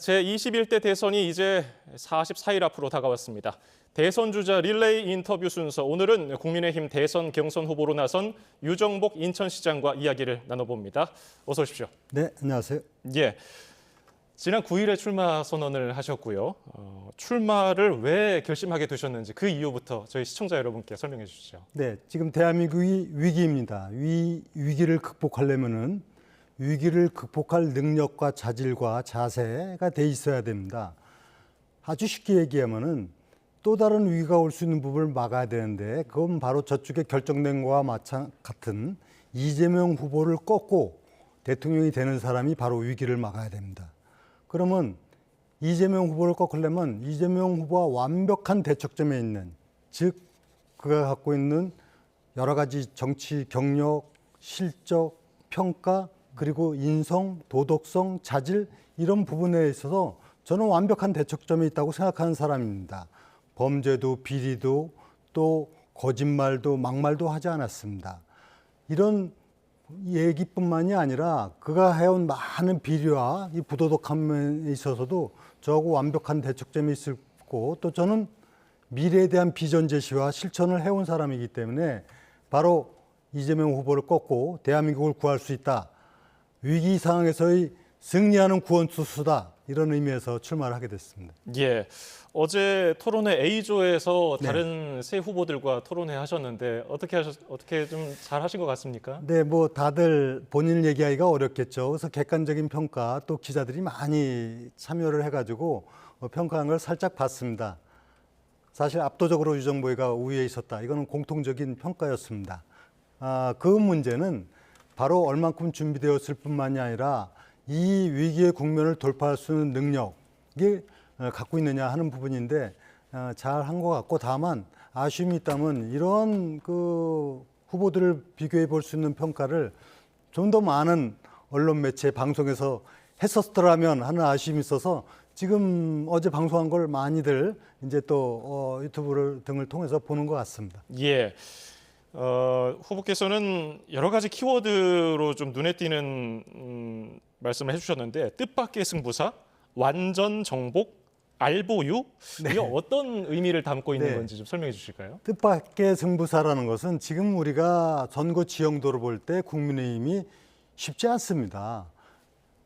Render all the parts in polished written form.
제21대 대선이 이제 44일 앞으로 다가왔습니다. 대선 주자 릴레이 인터뷰 순서, 오늘은 국민의힘 대선 경선 후보로 나선 유정복 인천시장과 이야기를 나눠봅니다. 어서 오십시오. 네, 안녕하세요. 예, 지난 9일에 출마 선언을 하셨고요. 출마를 왜 결심하게 되셨는지 그 이유부터 저희 시청자 여러분께 설명해 주시죠. 네, 지금 대한민국이 위기입니다. 위기를 극복하려면은 위기를 극복할 능력과 자질과 자세가 돼 있어야 됩니다. 아주 쉽게 얘기하면은 또 다른 위기가 올 수 있는 부분을 막아야 되는데, 그건 바로 저쪽에 결정된 거와 같은 이재명 후보를 꺾고 대통령이 되는 사람이 바로 위기를 막아야 됩니다. 그러면 이재명 후보를 꺾으려면 이재명 후보와 완벽한 대척점에 있는, 즉 그가 갖고 있는 여러 가지 정치 경력, 실적, 평가, 그리고 인성, 도덕성, 자질, 이런 부분에 있어서 저는 완벽한 대척점에 있다고 생각하는 사람입니다. 범죄도 비리도 또 거짓말도 막말도 하지 않았습니다. 이런 얘기뿐만이 아니라 그가 해온 많은 비리와 이 부도덕함에 있어서도 저하고 완벽한 대척점이 있었고, 또 저는 미래에 대한 비전 제시와 실천을 해온 사람이기 때문에 바로 이재명 후보를 꺾고 대한민국을 구할 수 있다. 위기 상황에서의 승리하는 구원투수다. 이런 의미에서 출마를 하게 됐습니다. 예, 어제 토론회 A조에서 다른 세 후보들과 토론회 하셨는데 어떻게 좀 잘 하신 것 같습니까? 네, 뭐 다들 본인을 얘기하기가 어렵겠죠. 그래서 객관적인 평가, 또 기자들이 많이 참여를 해가지고 평가한 걸 살짝 봤습니다. 사실 압도적으로 유정보이가 우위에 있었다. 이거는 공통적인 평가였습니다. 그 문제는 바로 얼만큼 준비되었을 뿐만이 아니라 이 위기의 국면을 돌파할 수 있는 능력이 갖고 있느냐 하는 부분인데, 잘 한 것 같고, 다만 아쉬움이 있다면 이런 그 후보들을 비교해 볼 수 있는 평가를 좀 더 많은 언론 매체 방송에서 했었더라면 하는 아쉬움이 있어서 지금 어제 방송한 걸 많이들 이제 또 유튜브 등을 통해서 보는 것 같습니다. 예. 후보께서는 여러 가지 키워드로 좀 눈에 띄는 말씀을 해주셨는데, 뜻밖의 승부사, 완전 정복, 알보유, 이게 어떤 의미를 담고 있는 건지 좀 설명해 주실까요? 뜻밖의 승부사라는 것은 지금 우리가 선거 지형도를 볼 때 국민의힘이 쉽지 않습니다.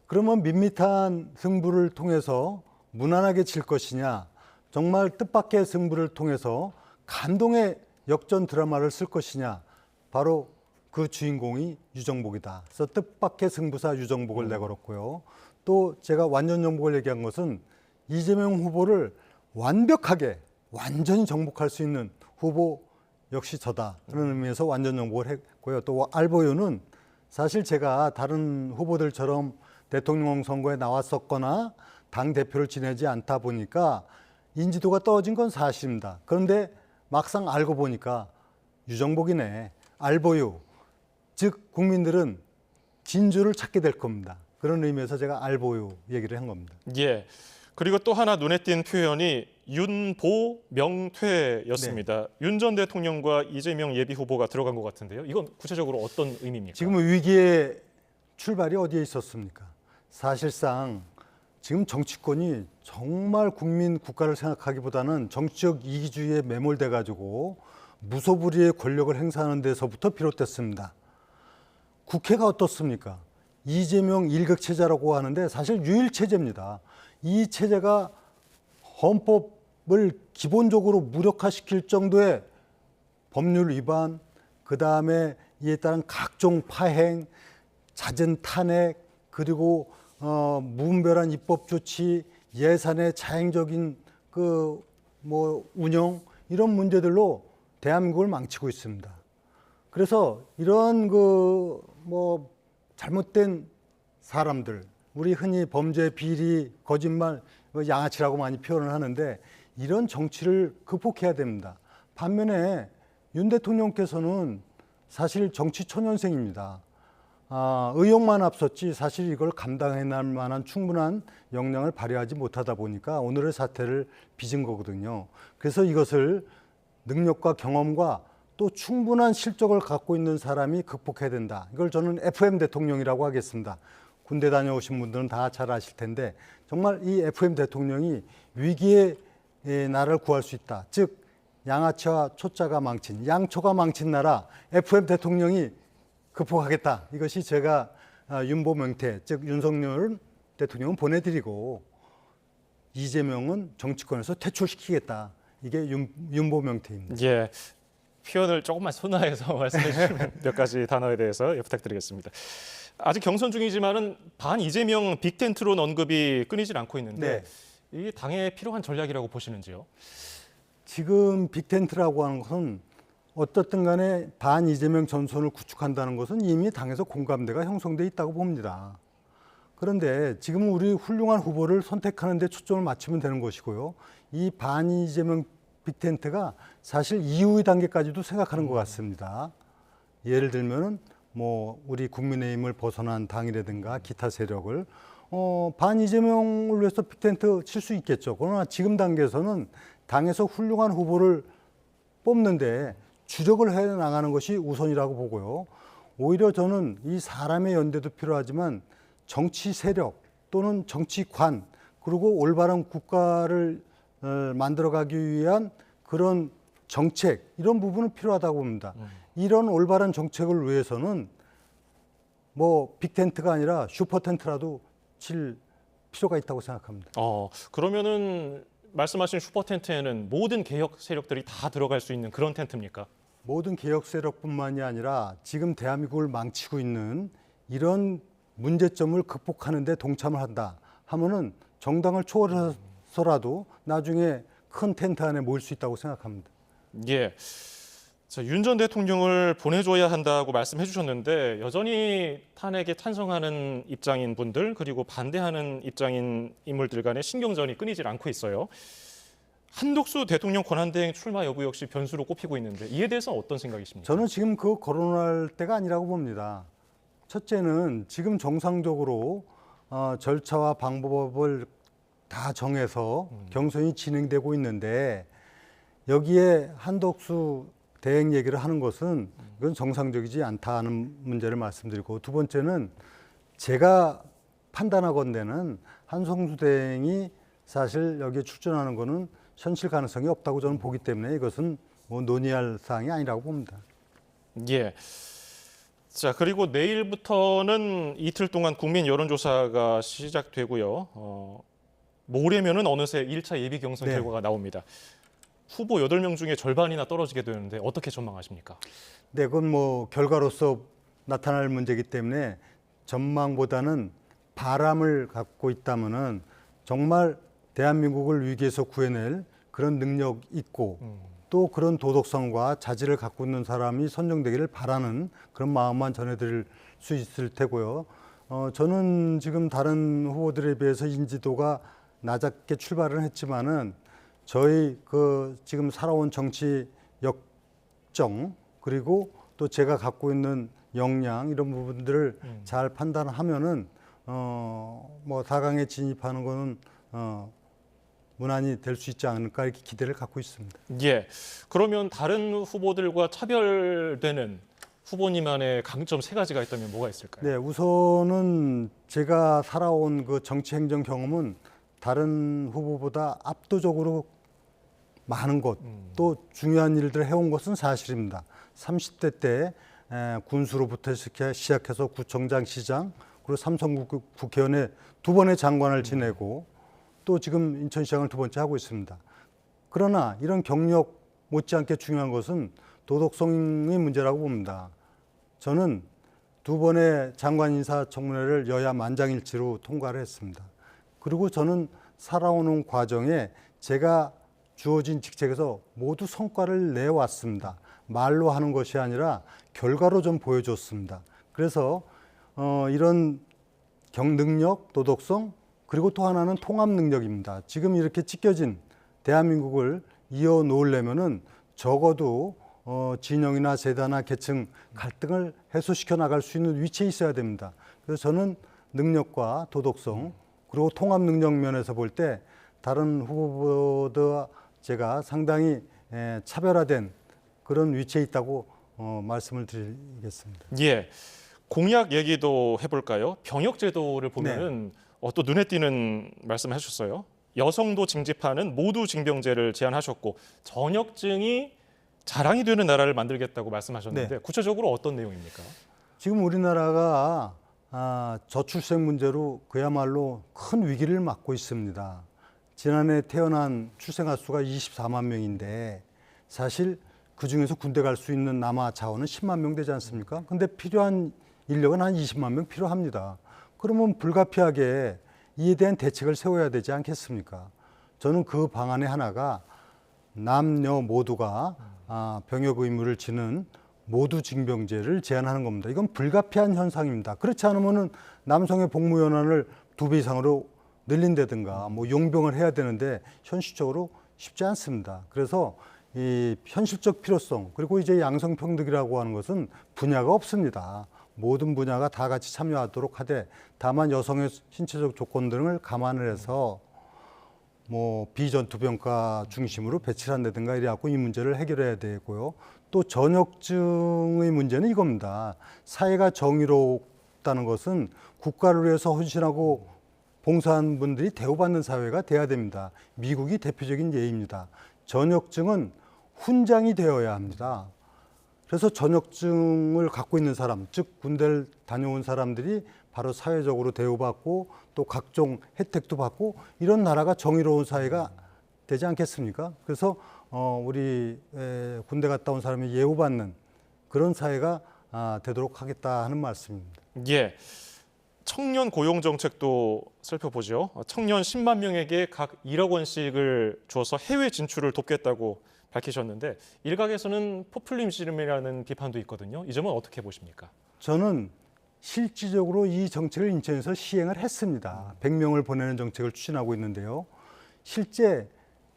그러면 밋밋한 승부를 통해서 무난하게 질 것이냐, 정말 뜻밖의 승부를 통해서 감동의 역전 드라마를 쓸 것이냐, 바로 그 주인공이 유정복이다. 그래서 뜻밖의 승부사 유정복을 내걸었고요. 또 제가 완전 정복을 얘기한 것은 이재명 후보를 완벽하게 완전히 정복할 수 있는 후보 역시 저다. 그런 의미에서 완전 정복을 했고요. 또 알보유는 사실 제가 다른 후보들처럼 대통령 선거에 나왔었거나 당대표를 지내지 않다 보니까 인지도가 떨어진 건 사실입니다. 그런데 막상 알고 보니까 유정복이네, 알보유, 즉 국민들은 진주를 찾게 될 겁니다. 그런 의미에서 제가 알보유 얘기를 한 겁니다. 예. 그리고 또 하나 눈에 띈 표현이 윤보명퇴였습니다. 윤 전 대통령과 이재명 예비 후보가 들어간 것 같은데요. 이건 구체적으로 어떤 의미입니까? 지금 위기의 출발이 어디에 있었습니까? 사실상 지금 정치권이 정말 국민 국가를 생각하기보다는 정치적 이기주의에 매몰돼 가지고 무소불위의 권력을 행사하는 데서부터 비롯됐습니다. 국회가 어떻습니까? 이재명 일극체제라고 하는데 사실 유일체제입니다. 이 체제가 헌법을 기본적으로 무력화시킬 정도의 법률 위반, 그 다음에 이에 따른 각종 파행, 잦은 탄핵, 그리고 무분별한 입법 조치, 예산의 자행적인 운영, 이런 문제들로 대한민국을 망치고 있습니다. 그래서 이런 잘못된 사람들, 우리 흔히 범죄, 비리, 거짓말, 양아치라고 많이 표현을 하는데, 이런 정치를 극복해야 됩니다. 반면에 윤 대통령께서는 사실 정치 초년생입니다. 의욕만 앞섰지 사실 이걸 감당해낼 만한 충분한 역량을 발휘하지 못하다 보니까 오늘의 사태를 빚은 거거든요. 그래서 이것을 능력과 경험과 또 충분한 실적을 갖고 있는 사람이 극복해야 된다. 이걸 저는 FM 대통령이라고 하겠습니다. 군대 다녀오신 분들은 다 잘 아실 텐데 정말 이 FM 대통령이 위기에 나라를 구할 수 있다. 즉 양아치와 초짜가 망친, 양초가 망친 나라 FM 대통령이 극복하겠다. 이것이 제가 윤보 명태, 즉 윤석열 대통령은 보내드리고 이재명은 정치권에서 퇴출시키겠다. 이게 윤보 명태입니다. 예, 표현을 조금만 순화해서 말씀해 주시면 몇 가지 단어에 대해서 부탁드리겠습니다. 아직 경선 중이지만은 반 이재명 빅텐트론 언급이 끊이질 않고 있는데 이게 당에 필요한 전략이라고 보시는지요? 지금 빅텐트라고 하는 것은 어떻든 간에 반 이재명 전선을 구축한다는 것은 이미 당에서 공감대가 형성돼 있다고 봅니다. 그런데 지금 우리 훌륭한 후보를 선택하는 데 초점을 맞추면 되는 것이고요. 이 반 이재명 빅텐트가 사실 이후의 단계까지도 생각하는 것 같습니다. 예를 들면은 뭐 우리 국민의힘을 벗어난 당이라든가 기타 세력을 반 이재명을 위해서 빅텐트 칠 수 있겠죠. 그러나 지금 단계에서는 당에서 훌륭한 후보를 뽑는데 주력을 해 나가는 것이 우선이라고 보고요. 오히려 저는 이 사람의 연대도 필요하지만 정치 세력 또는 정치관 그리고 올바른 국가를 만들어가기 위한 그런 정책 이런 부분은 필요하다고 봅니다. 이런 올바른 정책을 위해서는 뭐 빅텐트가 아니라 슈퍼텐트라도 칠 필요가 있다고 생각합니다. 그러면은 말씀하신 슈퍼텐트에는 모든 개혁 세력들이 다 들어갈 수 있는 그런 텐트입니까? 모든 개혁 세력뿐만이 아니라 지금 대한민국을 망치고 있는 이런 문제점을 극복하는 데 동참을 한다 하면은 정당을 초월해서라도 나중에 큰 텐트 안에 모일 수 있다고 생각합니다. 예. 자, 윤 전 대통령을 보내줘야 한다고 말씀해 주셨는데 여전히 탄핵에 찬성하는 입장인 분들 그리고 반대하는 입장인 인물들 간의 신경전이 끊이질 않고 있어요. 한덕수 대통령 권한대행 출마 여부 역시 변수로 꼽히고 있는데 이에 대해서 어떤 생각이십니까? 저는 지금 그거 거론할 때가 아니라고 봅니다. 첫째는 지금 정상적으로 절차와 방법을 다 정해서 경선이 진행되고 있는데 여기에 한덕수 대행 얘기를 하는 것은 이건 정상적이지 않다는 문제를 말씀드리고 두 번째는 제가 판단하건대는 한성수 대행이 사실 여기에 출전하는 것은 현실 가능성이 없다고 저는 보기 때문에 이것은 뭐 논의할 사항이 아니라고 봅니다. 예. 자, 그리고 내일부터는 이틀 동안 국민 여론조사가 시작되고요. 모레면은 어느새 1차 예비 경선 네. 결과가 나옵니다. 후보 8명 중에 절반이나 떨어지게 되는데 어떻게 전망하십니까? 네, 그건 뭐 결과로서 나타날 문제이기 때문에 전망보다는 바람을 갖고 있다면은 정말 대한민국을 위기에서 구해낼 그런 능력 있고 또 그런 도덕성과 자질을 갖고 있는 사람이 선정되기를 바라는 그런 마음만 전해드릴 수 있을 테고요. 저는 지금 다른 후보들에 비해서 인지도가 낮게 출발을 했지만은 저희 지금 살아온 정치 역정 그리고 또 제가 갖고 있는 역량 이런 부분들을 잘 판단하면은 뭐 4강에 진입하는 거는 무난히 될 수 있지 않을까 이렇게 기대를 갖고 있습니다. 예. 그러면 다른 후보들과 차별되는 후보님만의 강점 3가지가 있다면 뭐가 있을까요? 네, 우선은 제가 살아온 그 정치 행정 경험은 다른 후보보다 압도적으로 많은 것, 또 중요한 일들을 해온 것은 사실입니다. 30대 때 군수로부터 시작해서 구청장, 시장, 그리고 삼성국 국회의원의 2번의 장관을 지내고 또 지금 인천시장을 2번째 하고 있습니다. 그러나 이런 경력 못지않게 중요한 것은 도덕성의 문제라고 봅니다. 저는 2번의 장관 인사청문회를 여야 만장일치로 통과를 했습니다. 그리고 저는 살아오는 과정에 제가 주어진 직책에서 모두 성과를 내왔습니다. 말로 하는 것이 아니라 결과로 좀 보여줬습니다. 그래서 이런 능력, 도덕성, 그리고 또 하나는 통합 능력입니다. 지금 이렇게 찢겨진 대한민국을 이어놓으려면은 적어도 진영이나 세대나 계층 갈등을 해소시켜 나갈 수 있는 위치에 있어야 됩니다. 그래서 저는 능력과 도덕성 그리고 통합 능력 면에서 볼 때 다른 후보보다 제가 상당히 차별화된 그런 위치에 있다고 말씀을 드리겠습니다. 예. 공약 얘기도 해볼까요? 병역 제도를 보면은 또 눈에 띄는 말씀하셨어요. 여성도 징집하는 모두 징병제를 제안하셨고 전역증이 자랑이 되는 나라를 만들겠다고 말씀하셨는데 구체적으로 어떤 내용입니까? 지금 우리나라가 저출생 문제로 그야말로 큰 위기를 맞고 있습니다. 지난해 태어난 출생아 수가 24만 명인데 사실 그중에서 군대 갈 수 있는 남아 자원은 10만 명 되지 않습니까? 근데 필요한 인력은 한 20만 명 필요합니다. 그러면 불가피하게 이에 대한 대책을 세워야 되지 않겠습니까? 저는 그 방안의 하나가 남녀 모두가 병역 의무를 지는 모두 징병제를 제한하는 겁니다. 이건 불가피한 현상입니다. 그렇지 않으면은 남성의 복무 연한을 2배 이상으로 늘린다든가 뭐 용병을 해야 되는데 현실적으로 쉽지 않습니다. 그래서 이 현실적 필요성 그리고 이제 양성평등이라고 하는 것은 분야가 없습니다. 모든 분야가 다 같이 참여하도록 하되 다만 여성의 신체적 조건 등을 감안을 해서 뭐 비전투병과 중심으로 배치를 한다든가 이래갖고 이 문제를 해결해야 되고요. 또 전역증의 문제는 이겁니다. 사회가 정의롭다는 것은 국가를 위해서 헌신하고 봉사한 분들이 대우받는 사회가 돼야 됩니다. 미국이 대표적인 예입니다. 전역증은 훈장이 되어야 합니다. 그래서 전역증을 갖고 있는 사람, 즉 군대를 다녀온 사람들이 바로 사회적으로 대우받고 또 각종 혜택도 받고 이런 나라가 정의로운 사회가 되지 않겠습니까? 그래서 우리 군대 갔다 온 사람이 예우받는 그런 사회가 되도록 하겠다 하는 말씀입니다. 예. 청년 고용 정책도 살펴보죠. 청년 10만 명에게 각 1억 원씩을 주어서 해외 진출을 돕겠다고 밝히셨는데 일각에서는 포퓰리즘이라는 비판도 있거든요. 이 점은 어떻게 보십니까? 저는 실질적으로 이 정책을 인천에서 시행을 했습니다. 100명을 보내는 정책을 추진하고 있는데요. 실제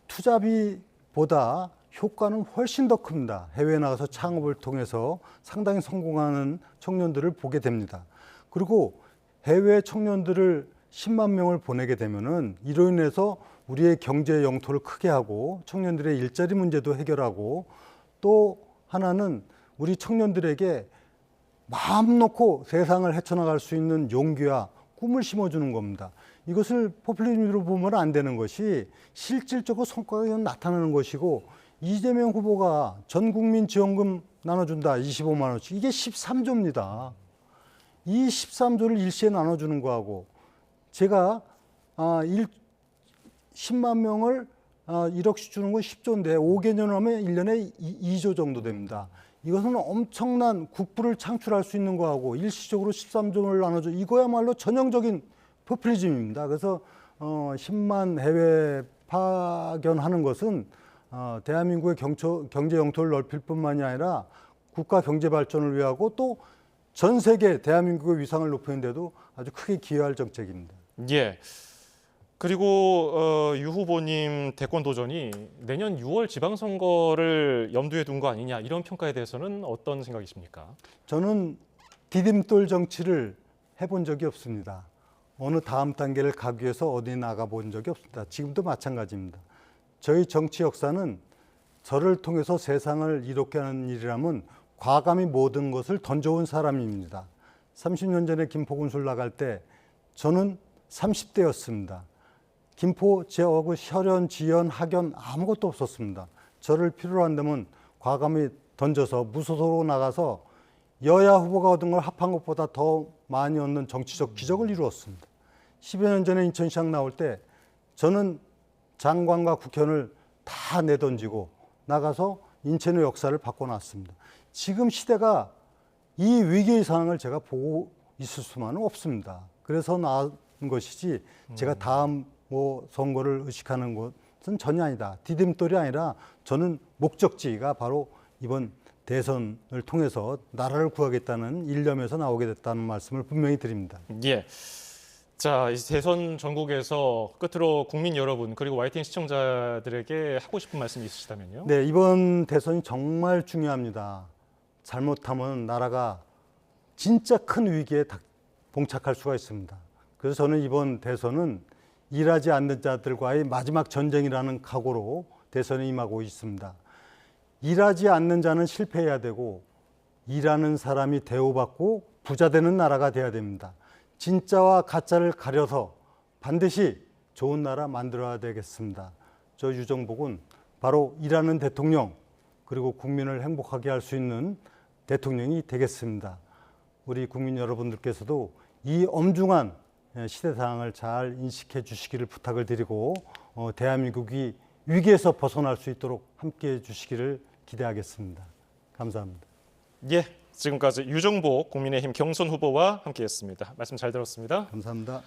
투자비보다 효과는 훨씬 더 큽니다. 해외에 나가서 창업을 통해서 상당히 성공하는 청년들을 보게 됩니다. 그리고 해외 청년들을 10만 명을 보내게 되면은 이로 인해서 우리의 경제 영토를 크게 하고 청년들의 일자리 문제도 해결하고 또 하나는 우리 청년들에게 마음 놓고 세상을 헤쳐나갈 수 있는 용기와 꿈을 심어주는 겁니다. 이것을 포퓰리즘으로 보면 안 되는 것이 실질적으로 성과가 나타나는 것이고 이재명 후보가 전 국민 지원금 나눠준다 25만 원씩 이게 13조입니다. 이 13조를 일시에 나눠주는 거하고 제가 10만 명을 1억씩 주는 건 10조인데 5개년 하면 1년에 2조 정도 됩니다. 이것은 엄청난 국부를 창출할 수 있는 거하고 일시적으로 13조를 나눠줘 이거야말로 전형적인 포퓰리즘입니다. 그래서 10만 해외 파견하는 것은 대한민국의 경제 영토를 넓힐 뿐만이 아니라 국가 경제 발전을 위하고 또 전 세계 대한민국의 위상을 높이는 데도 아주 크게 기여할 정책입니다. 예. 그리고 유 후보님 대권 도전이 내년 6월 지방선거를 염두에 둔 거 아니냐 이런 평가에 대해서는 어떤 생각이십니까? 저는 디딤돌 정치를 해본 적이 없습니다. 어느 다음 단계를 가기 위해서 어디 나가본 적이 없습니다. 지금도 마찬가지입니다. 저희 정치 역사는 저를 통해서 세상을 이롭게 하는 일이라면 과감히 모든 것을 던져온 사람입니다. 30년 전에 김포 군술 나갈 때 저는 30대였습니다. 김포 지역하고 혈연, 지연, 학연 아무것도 없었습니다. 저를 필요로 한다면 과감히 던져서 무소속으로 나가서 여야 후보가 얻은 걸 합한 것보다 더 많이 얻는 정치적 기적을 이루었습니다. 10여 년 전에 인천시장 나올 때 저는 장관과 국회의원을 다 내던지고 나가서 인천의 역사를 바꿔놨습니다. 지금 시대가 이 위기의 상황을 제가 보고 있을 수만은 없습니다. 그래서 나온 것이지 제가 다음 선거를 의식하는 것은 전혀 아니다. 디딤돌이 아니라 저는 목적지가 바로 이번 대선을 통해서 나라를 구하겠다는 일념에서 나오게 됐다는 말씀을 분명히 드립니다. 예. 자, 이 대선 전국에서 끝으로 국민 여러분 그리고 YTN 시청자들에게 하고 싶은 말씀이 있으시다면요? 네, 이번 대선이 정말 중요합니다. 잘못하면 나라가 진짜 큰 위기에 봉착할 수가 있습니다. 그래서 저는 이번 대선은 일하지 않는 자들과의 마지막 전쟁이라는 각오로 대선에 임하고 있습니다. 일하지 않는 자는 실패해야 되고 일하는 사람이 대우받고 부자 되는 나라가 되어야 됩니다. 진짜와 가짜를 가려서 반드시 좋은 나라 만들어야 되겠습니다. 저 유정복은 바로 일하는 대통령, 그리고 국민을 행복하게 할 수 있는 대통령이 되겠습니다. 우리 국민 여러분들께서도 이 엄중한 시대 상황을 잘 인식해 주시기를 부탁을 드리고 대한민국이 위기에서 벗어날 수 있도록 함께해 주시기를 기대하겠습니다. 감사합니다. 예, 지금까지 유정복 국민의힘 경선 후보와 함께했습니다. 말씀 잘 들었습니다. 감사합니다.